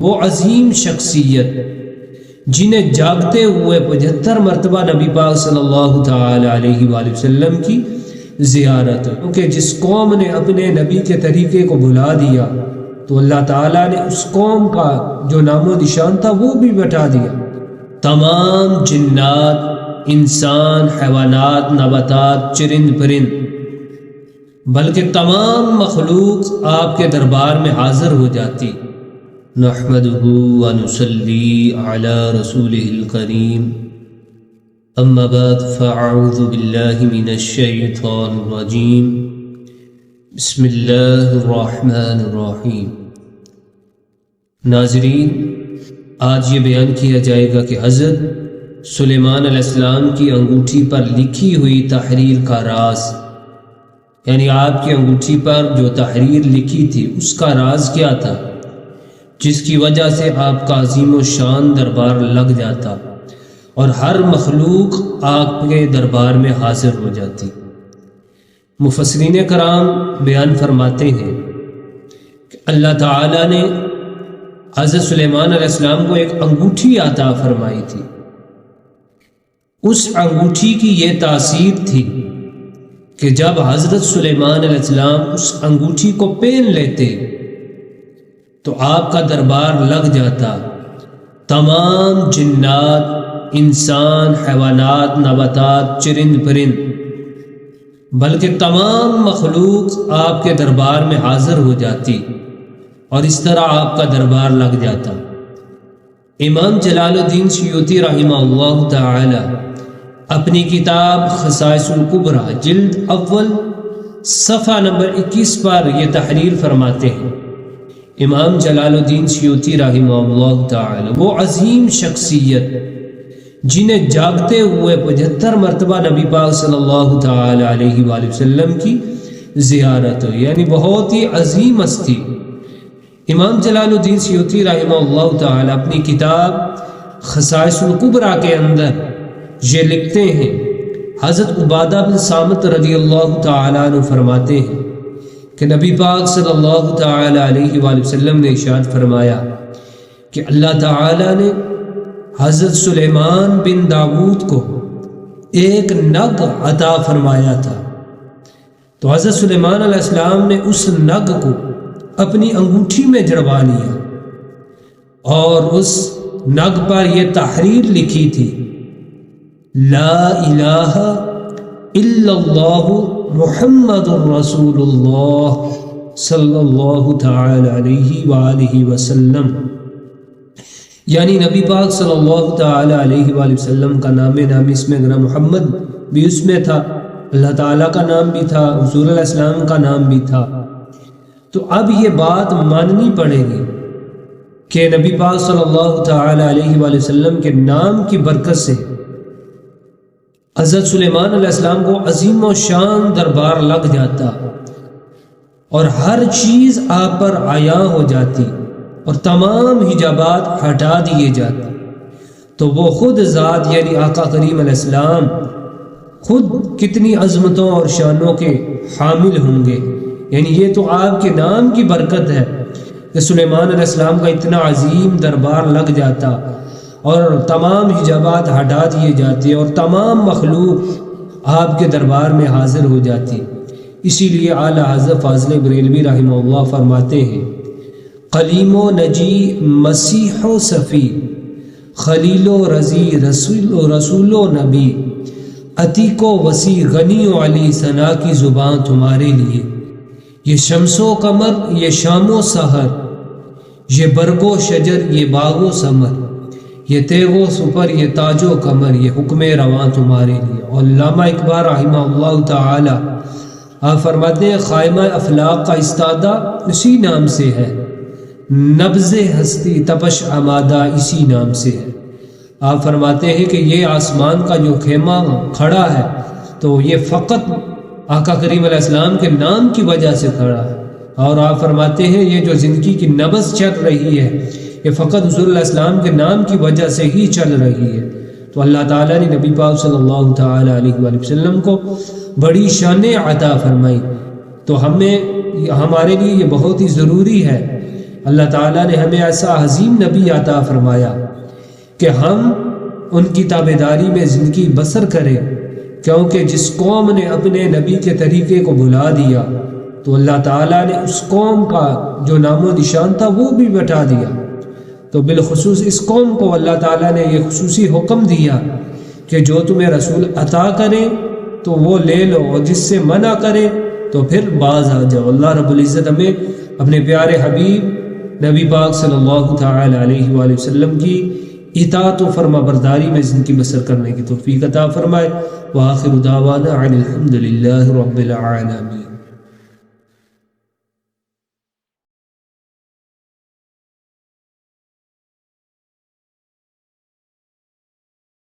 وہ عظیم شخصیت جنہیں جاگتے ہوئے 75 مرتبہ نبی پاک صلی اللہ تعالی علیہ وآلہ وسلم کی زیارت، کیونکہ جس قوم نے اپنے نبی کے طریقے کو بھلا دیا تو اللہ تعالیٰ نے اس قوم کا جو نام و نشان تھا وہ بھی بتا دیا۔ تمام جنات، انسان، حیوانات، نباتات، چرند پرند، بلکہ تمام مخلوق آپ کے دربار میں حاضر ہو جاتی۔ نحمدہ ونصلی علی رسولہ الکریم، اما بعد فاعوذ باللہ من الشیطان الرجیم، بسم اللہ الرحمن الرحیم۔ ناظرین، آج یہ بیان کیا جائے گا کہ حضرت سلیمان علیہ السلام کی انگوٹھی پر لکھی ہوئی تحریر کا راز، یعنی آپ کی انگوٹھی پر جو تحریر لکھی تھی اس کا راز کیا تھا، جس کی وجہ سے آپ کا عظیم و شان دربار لگ جاتا اور ہر مخلوق آپ کے دربار میں حاضر ہو جاتی۔ مفسرین کرام بیان فرماتے ہیں کہ اللہ تعالیٰ نے حضرت سلیمان علیہ السلام کو ایک انگوٹھی عطا فرمائی تھی۔ اس انگوٹھی کی یہ تاثیر تھی کہ جب حضرت سلیمان علیہ السلام اس انگوٹھی کو پہن لیتے تو آپ کا دربار لگ جاتا۔ تمام جنات، انسان، حیوانات، نباتات، چرند پرند، بلکہ تمام مخلوق آپ کے دربار میں حاضر ہو جاتی اور اس طرح آپ کا دربار لگ جاتا۔ امام جلال الدین سیوطی رحمہ اللہ تعالی اپنی کتاب خصائص الکبریٰ جلد اول صفحہ نمبر 21 پر یہ تحریر فرماتے ہیں۔ امام جلال الدین سیوطی رحمہ اللہ تعالی وہ عظیم شخصیت جنہیں جاگتے ہوئے 75 مرتبہ نبی پاک صلی اللہ تعالی علیہ وآلہ وسلم کی زیارت ہو، یعنی بہت ہی عظیم ہستی۔ امام جلال الدین سیوطی رحمہ اللہ تعالی اپنی کتاب خصائص الکبریٰ کے اندر یہ لکھتے ہیں، حضرت عبادہ بن صامت رضی اللہ تعالی عنہ فرماتے ہیں کہ نبی پاک صلی اللہ تعالی علیہ وآلہ وسلم نے ارشاد فرمایا کہ اللہ تعالی نے حضرت سلیمان بن داؤد کو ایک نگ عطا فرمایا تھا، تو حضرت سلیمان علیہ السلام نے اس نگ کو اپنی انگوٹھی میں جڑوا لیا اور اس نگ پر یہ تحریر لکھی تھی، لا الہ الا اللہ محمد رسول اللہ صلی اللہ تعالی علیہ وآلہ وسلم، یعنی نبی پاک صلی اللہ تعالی علیہ وآلہ وسلم کا نام اس میں اگر محمد بھی اس میں تھا، اللہ تعالیٰ کا نام بھی تھا، حضور علیہ السلام کا نام بھی تھا۔ تو اب یہ بات ماننی پڑے گی کہ نبی پاک صلی اللہ تعالی علیہ وآلہ وسلم کے نام کی برکت سے حضرت سلیمان علیہ السلام کو عظیم و شان دربار لگ جاتا اور ہر چیز آپ پر عیاں ہو جاتی اور تمام حجابات ہٹا دیے جاتے، تو وہ خود ذات یعنی آقا کریم علیہ السلام خود کتنی عظمتوں اور شانوں کے حامل ہوں گے، یعنی یہ تو آپ کے نام کی برکت ہے کہ سلیمان علیہ السلام کا اتنا عظیم دربار لگ جاتا اور تمام حجابات ہٹا دیے جاتے اور تمام مخلوق آپ کے دربار میں حاضر ہو جاتی۔ اسی لیے اعلیٰ حضرت فاضل بریلوی رحمہ اللہ فرماتے ہیں، قلیم و نجی مسیح و صفی، خلیل و رضی رسول و نبی، عتیق و وسیع، غنی و علی، ثنا کی زبان تمہارے لیے، یہ شمس و قمر، یہ شام و سحر، یہ برگ و شجر، یہ باغ و ثمر، یہ تیغ و سپر، یہ تاج و کمر، یہ حکم رواں تمہارے لیے۔ اور علامہ اقبال رحمہ اللہ تعالی آپ فرماتے ہیں، خائمہ افلاق کا استادہ اسی نام سے ہے، نبض ہستی تپش آمادہ اسی نام سے ہے۔ آپ فرماتے ہیں کہ یہ آسمان کا جو خیمہ کھڑا ہے تو یہ فقط آقا کریم علیہ السلام کے نام کی وجہ سے کھڑا ہے، اور آپ فرماتے ہیں یہ جو زندگی کی نبض چل رہی ہے یہ فقط حضور علیہ السلام کے نام کی وجہ سے ہی چل رہی ہے۔ تو اللہ تعالیٰ نے نبی پاک صلی اللہ تعالی علیہ وآلہ وسلم کو بڑی شانیں عطا فرمائی، تو ہمارے لیے یہ بہت ہی ضروری ہے اللہ تعالیٰ نے ہمیں ایسا عظیم نبی عطا فرمایا کہ ہم ان کی تابعداری میں زندگی بسر کریں، کیونکہ جس قوم نے اپنے نبی کے طریقے کو بھلا دیا تو اللہ تعالیٰ نے اس قوم کا جو نام و نشان تھا وہ بھی مٹا دیا۔ تو بالخصوص اس قوم کو اللہ تعالیٰ نے یہ خصوصی حکم دیا کہ جو تمہیں رسول عطا کرے تو وہ لے لو، اور جس سے منع کرے تو پھر باز آ جاؤ۔ اللہ رب العزت ہمیں اپنے پیارے حبیب نبی پاک صلی اللہ تعالی علیہ وآلہ وسلم کی اطاعت و فرما برداری میں زندگی بسر کرنے کی توفیق عطا فرمائے۔ وآخر دعوانا عن الحمد للہ رب العالمین۔